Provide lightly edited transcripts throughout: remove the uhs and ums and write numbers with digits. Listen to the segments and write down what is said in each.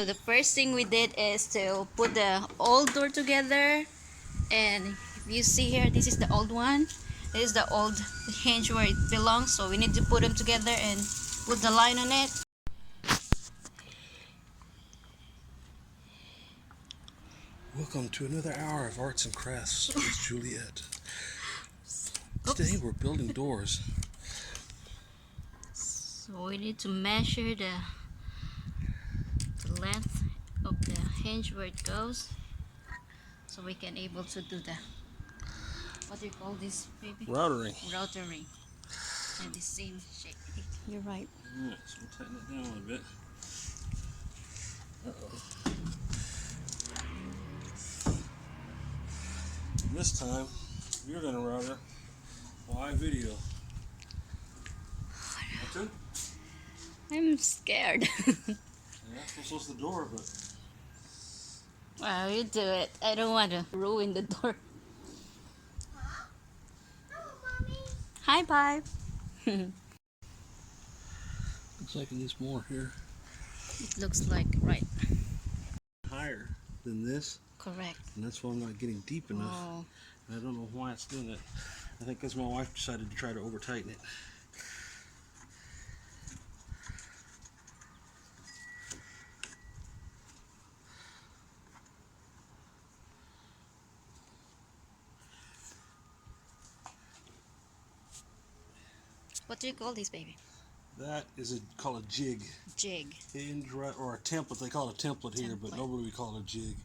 So the first thing we did is to put the old door together, and if you see here, this is the old one. This is the old hinge where it belongs, so we need to put them together and put the line on it. Welcome to another hour of Arts and Crafts with Juliet. Today we're building doors. So we need to measure the length of the hinge where it goes, so we can able to do the, what do you call this, baby? Router ring. Router ring. And the same shape. You're right. Alright, so we'll tighten it down a little bit. This time, you're going to router live video. Want to? I'm scared. Yeah, this was the door, but... Well, you do it. I don't want to ruin the door. Hi, Pipe. Looks like it needs more here. It looks like, right. Higher than this. Correct. And that's why I'm not getting deep enough. Oh. And I don't know why it's doing that. I think because my wife decided to try to over tighten it. What do you call this, baby? That is called a jig. Jig. Hinge, or a template. They call it a template here, but nobody would call it a jig.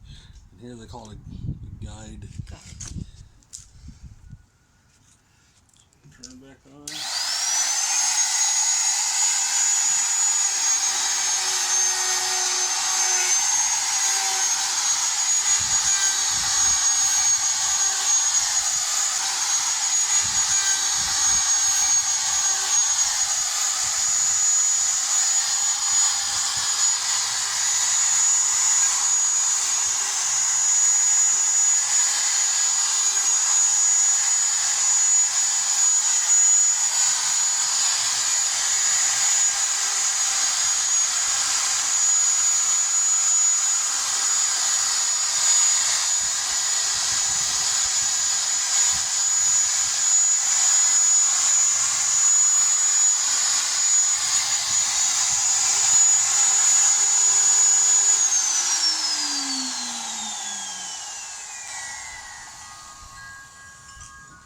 And here they call it a guide. Got it. Turn it back on.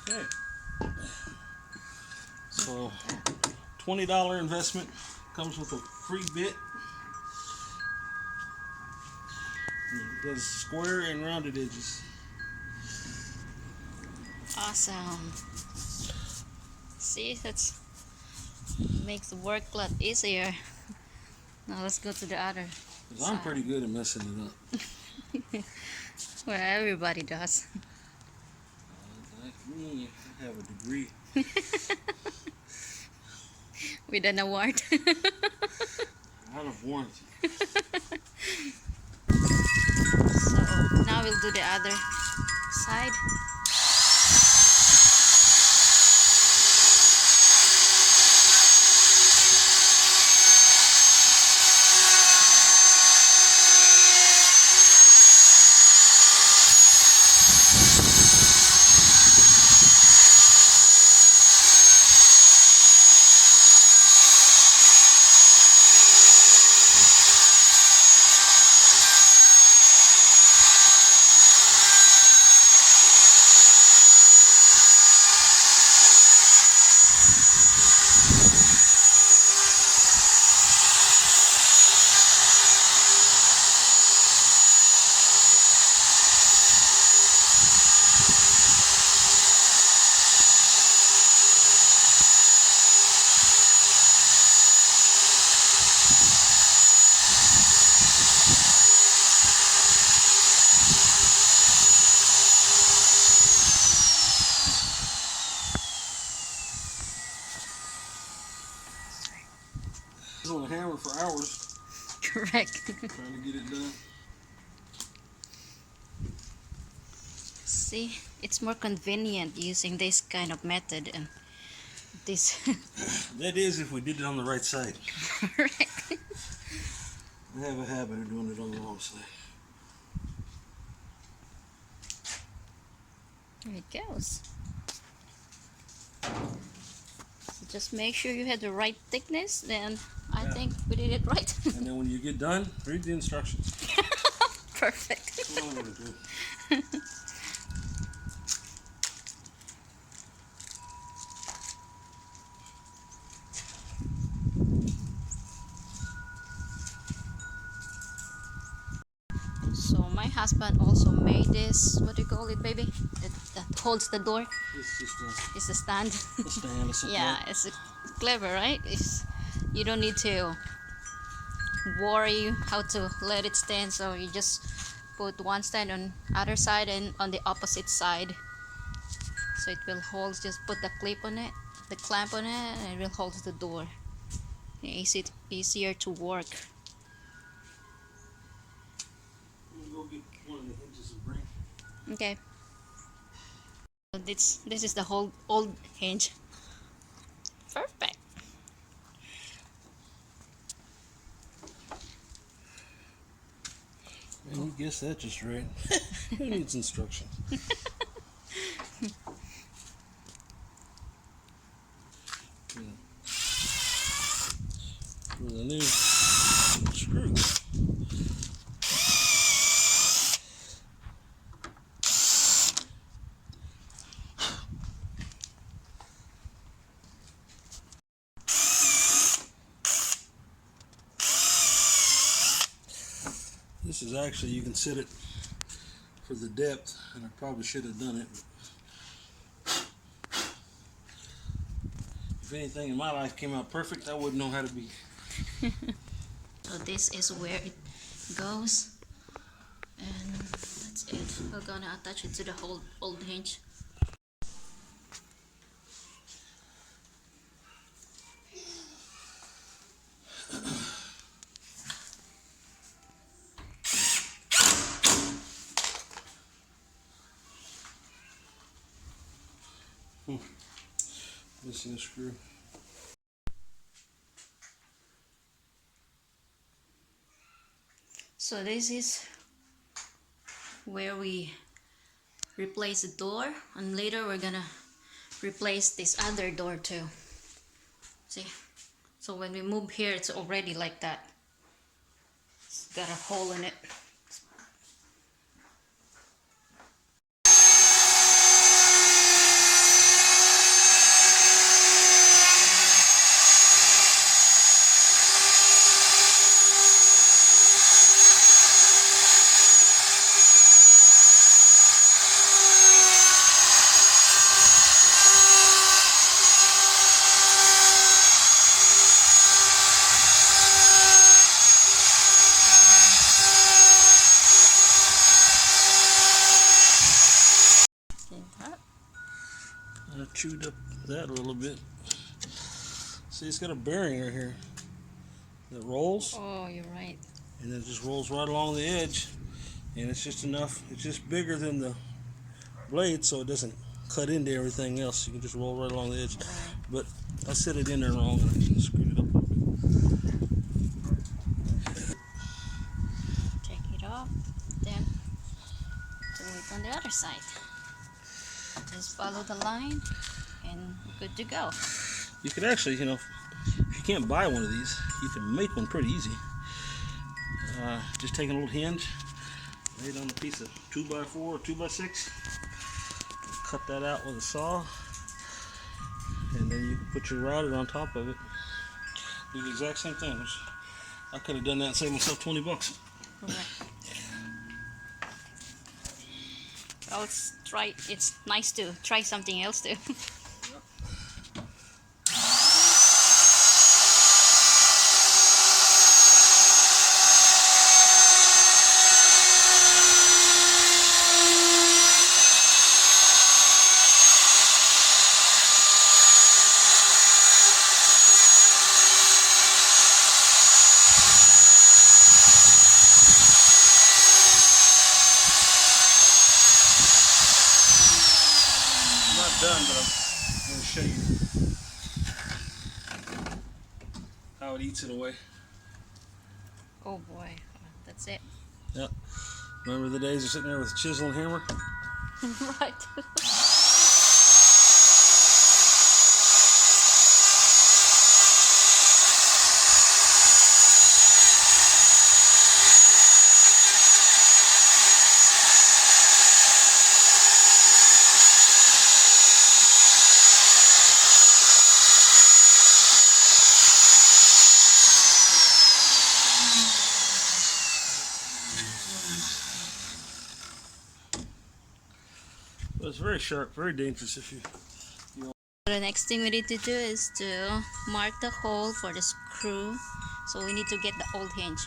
Okay. So, $20 investment comes with a free bit. It does square and rounded edges. Awesome. See, that's makes the work a lot easier. Now let's go to the other. Because I'm pretty good at messing it up. Well, everybody does. Like me, I have a degree. With an award. Out of warranty. So now we'll do the other side. On a hammer for hours. Correct. Trying to get it done. See, it's more convenient using this kind of method and this. That is if we did it on the right side. Correct. I have a habit of doing it on the wrong side. There it goes. So just make sure you have the right thickness, then I think we did it right. And then when you get done, read the instructions. Perfect. That's what I'm gonna do. So my husband also made this, what do you call it, baby? That holds the door. It's just It's a stand. a stand or something. Yeah, it's clever, right? You don't need to worry how to let it stand, so you just put one stand on other side and on the opposite side, so it will hold. Just put the clip on it, the clamp on it, and it will hold the door. Easier to work. I'm gonna go get one of the hinges and bring. Okay. So this is the whole old hinge. Perfect. Man, you guessed that just right. Who needs instructions? With a new screw. This is actually, you can set it for the depth, and I probably should have done it. If anything in my life came out perfect, I wouldn't know how to be. So this is where it goes, and that's it. We're gonna attach it to the whole old hinge. Missing a screw. So this is where we replace the door, and later we're gonna replace this other door too. See, so when we move here, it's already like that. It's got a hole in it. I chewed up that a little bit. See, it's got a bearing right here that rolls, Oh, you're right. and it just rolls right along the edge, and it's just enough. It's just bigger than the blade, so it doesn't cut into everything else. You can just roll right along the edge. But I set it in there wrong and I screwed it up a little bit. Take it off, then do it on the other side. Just follow the line, and good to go. You could actually, if you can't buy one of these, you can make one pretty easy. Just take an old hinge, lay it on a piece of 2x4 or 2x6, cut that out with a saw, and then you can put your router on top of it. Do the exact same thing. I could have done that and saved myself $20. Right. Well, it's nice to try something else too. Done, but I'm going to show you how it eats it away. Oh boy, that's it. Yep. Remember the days of sitting there with a chisel and hammer? Right. But it's very sharp, very dangerous if you. The next thing we need to do is to mark the hole for the screw. So we need to get the old hinge.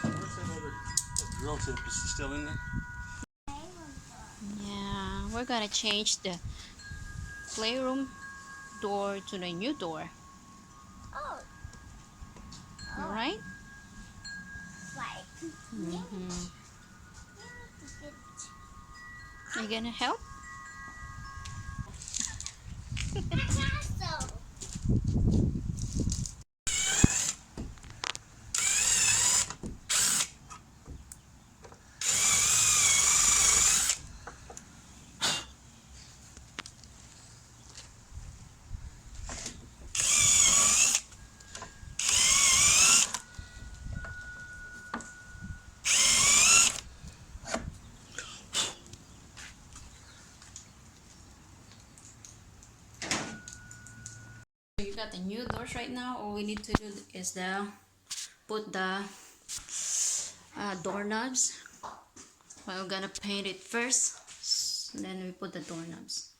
Where's that other drill tip? Is it still in there? Yeah, we're gonna change the playroom door to the new door. Oh. Alright? Right. Mm-hmm. Are you gonna help? Castle. You got the new doors right now. All we need to do is put the doorknobs. We're gonna paint it first, then we put the doorknobs.